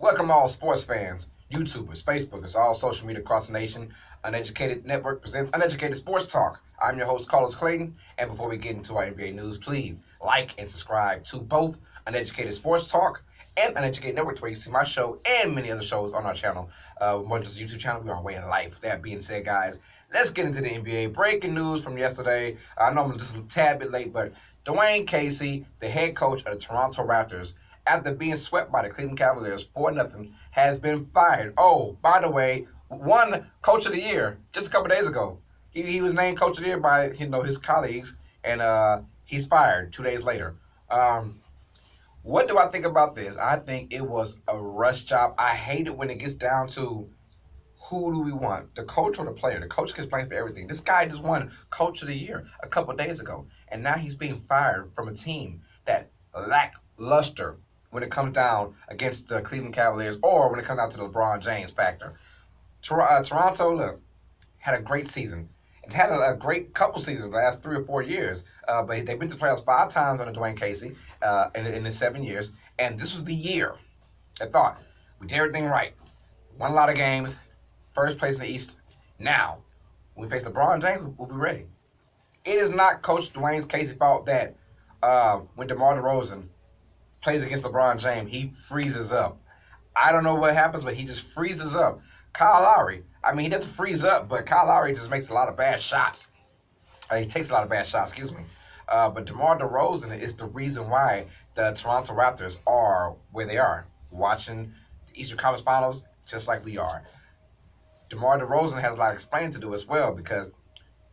Welcome all sports fans, YouTubers, Facebookers, all social media across the nation. Uneducated Network presents Uneducated Sports Talk. I'm your host, Clayton, and before we get into our NBA news, please like and subscribe to both Uneducated Sports Talk and Uneducated Network, where you see my show and many other shows on our channel. More just a YouTube channel, we are way in life. With that being said, guys, let's get into the NBA. Breaking news from yesterday. I know I'm just a tad bit late, but Dwane Casey, the head coach of the Toronto Raptors, after being swept by the Cleveland Cavaliers 4-0, has been fired. Oh, by the way, won Coach of the Year just a couple days ago. He was named Coach of the Year by his colleagues, and he's fired 2 days later. What do I think about this? I think it was a rush job. I hate it when it gets down to who do we want, the coach or the player? The coach gets blamed for everything. This guy just won Coach of the Year a couple of days ago, and now he's being fired from a team that lacked luster when it comes down against the Cleveland Cavaliers or when it comes down to the LeBron James factor. Toronto, look, had a great season. It's had a great couple seasons, the last 3 or 4 years. But they've been to the playoffs 5 times under Dwane Casey in the 7 years. And this was the year I thought we did everything right. Won a lot of games, first place in the East. Now, when we face LeBron James, we'll be ready. It is not Coach Dwane Casey's fault that when DeMar DeRozan plays against LeBron James, he freezes up. I don't know what happens, but he just freezes up. Kyle Lowry, he doesn't freeze up, but Kyle Lowry just makes a lot of bad shots. He takes a lot of bad shots, excuse me. But DeMar DeRozan is the reason why the Toronto Raptors are where they are, watching the Eastern Conference Finals just like we are. DeMar DeRozan has a lot of explaining to do as well because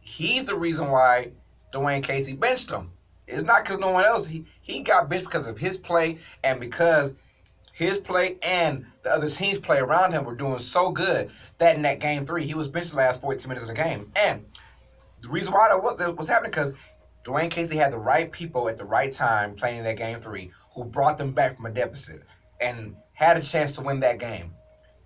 he's the reason why Dwane Casey benched him. It's not because no one else. He got benched because of his play and because his play and the other team's play around him were doing so good that in that game 3, he was benched the last 14 minutes of the game. And the reason why that was happening because Dwane Casey had the right people at the right time playing in that game 3 who brought them back from a deficit and had a chance to win that game.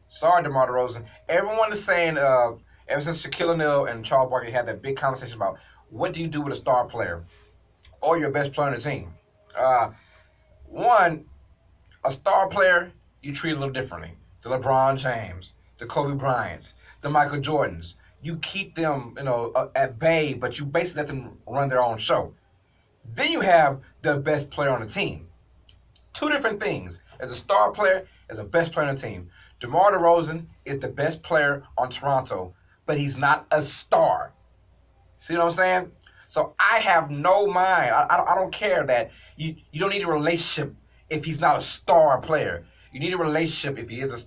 Sorry, DeMar DeRozan. Everyone is saying, ever since Shaquille O'Neal and Charles Barkley had that big conversation about what do you do with a star player or your best player on the team. One, a star player, you treat a little differently. The LeBron James, the Kobe Bryants, the Michael Jordans. You keep them, at bay, but you basically let them run their own show. Then you have the best player on the team. Two different things. As a star player, as a best player on the team. DeMar DeRozan is the best player on Toronto, but he's not a star. See what I'm saying? So I have no mind. I don't care that you don't need a relationship if he's not a star player. You need a relationship if he is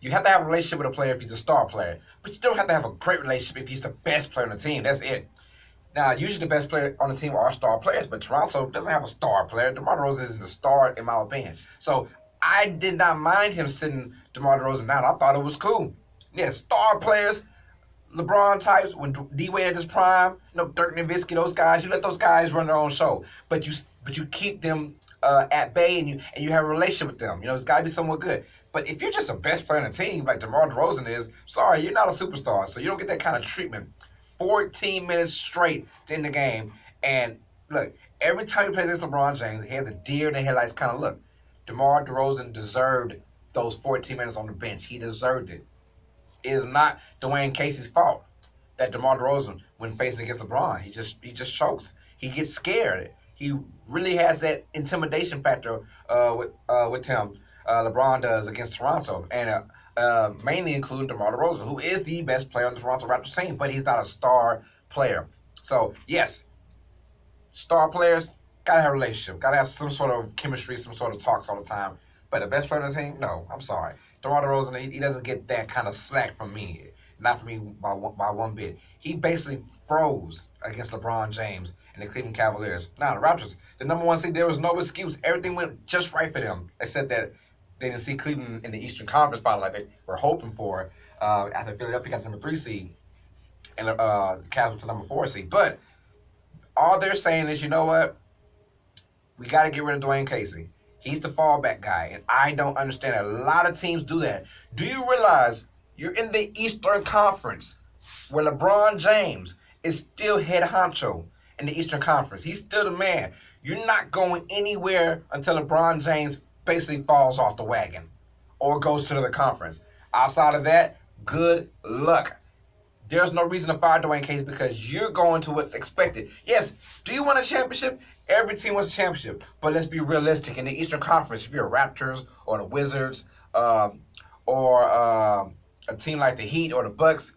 you have to have a relationship with a player if he's a star player. But you don't have to have a great relationship if he's the best player on the team. That's it. Now, usually the best player on the team are star players, but Toronto doesn't have a star player. DeMar DeRozan isn't a star, in my opinion. So I did not mind him sitting DeMar DeRozan down. I thought it was cool. Yeah, star players, LeBron types, when D-Wade at his prime, Dirk Nowitzki, those guys, you let those guys run their own show. But you keep them at bay and you have a relationship with them. It's got to be somewhat good. But if you're just the best player on the team, like DeMar DeRozan is, sorry, you're not a superstar. So you don't get that kind of treatment. 14 minutes straight to end the game. And look, every time he plays against LeBron James, he has a deer in the headlights kind of look. DeMar DeRozan deserved those 14 minutes on the bench. He deserved it. It is not Dwane Casey's fault that DeMar DeRozan, when facing against LeBron, he just chokes. He gets scared. He really has that intimidation factor with him. LeBron does against Toronto, and mainly including DeMar DeRozan, who is the best player on the Toronto Raptors team, but he's not a star player. So yes, star players gotta have a relationship, gotta have some sort of chemistry, some sort of talks all the time. But the best player on the team, no, I'm sorry. DeMar DeRozan, he doesn't get that kind of slack from me. Not from me by one bit. He basically froze against LeBron James and the Cleveland Cavaliers. Now, the Raptors, the number 1 seed, there was no excuse. Everything went just right for them, except that they didn't see Cleveland in the Eastern Conference final like they were hoping for after Philadelphia got the number 3 seed and the Cavs to number 4 seed. But all they're saying is, you know what? We got to get rid of Dwane Casey. He's the fallback guy, and I don't understand that. A lot of teams do that. Do you realize you're in the Eastern Conference where LeBron James is still head honcho in the Eastern Conference? He's still the man. You're not going anywhere until LeBron James basically falls off the wagon. or goes to the conference. Outside of that, good luck. There's no reason to fire Dwane Casey because you're going to what's expected. Yes, do you want a championship? Every team wants a championship. But let's be realistic. In the Eastern Conference, if you're Raptors or the Wizards or a team like the Heat or the Bucks,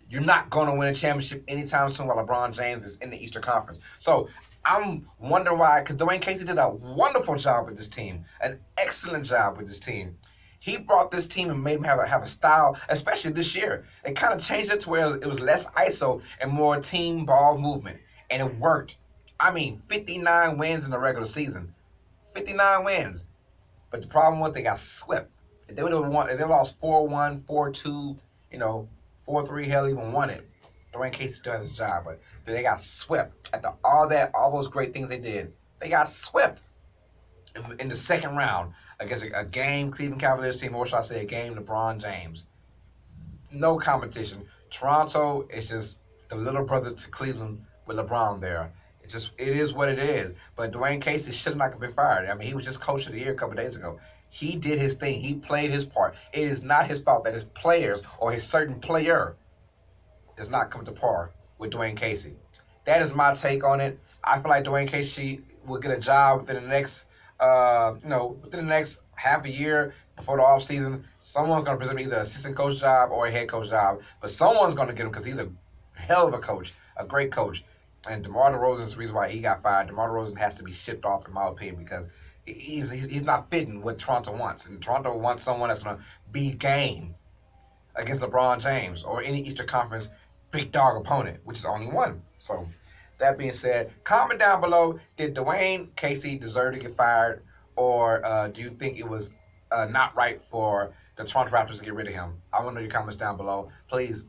you're not going to win a championship anytime soon while LeBron James is in the Eastern Conference. So I'm wondering why, because Dwane Casey did a wonderful job with this team, an excellent job with this team. He brought this team and made them have a style, especially this year. It kind of changed it to where it was less ISO and more team ball movement, and it worked. I mean, 59 wins in the regular season, 59 wins. But the problem was they got swept. If they would have won, if they lost 4-1, 4-2, 4-3, hell, even won it. Dwane Casey still has his job, but they got swept after all those great things they did. They got swept in the second round against a game Cleveland Cavaliers team, or should I say a game LeBron James. No competition. Toronto is just the little brother to Cleveland with LeBron there. It is what it is. But Dwane Casey should not have been fired. I mean, he was just coach of the year a couple of days ago. He did his thing. He played his part. It is not his fault that his players or his certain player does not come to par with Dwane Casey. That is my take on it. I feel like Dwane Casey will get a job within the next half a year before the offseason. Someone's going to present either an assistant coach job or a head coach job, but someone's going to get him because he's a hell of a coach, a great coach. And DeMar DeRozan is the reason why he got fired. DeMar DeRozan has to be shipped off, in my opinion, because he's not fitting what Toronto wants. And Toronto wants someone that's going to be game against LeBron James or any Eastern Conference big dog opponent, which is only one. So, that being said, comment down below. Did Dwane Casey deserve to get fired, or do you think it was not right for the Toronto Raptors to get rid of him? I want to know your comments down below. Please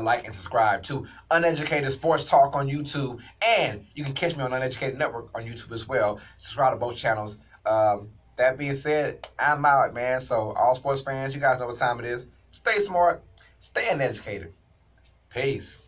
like and subscribe to Uneducated Sports Talk on YouTube, and you can catch me on Uneducated Network on YouTube as well. Subscribe to both channels. That being said, I'm out, man. So all sports fans, you guys know what time it is. Stay smart, stay uneducated. Peace.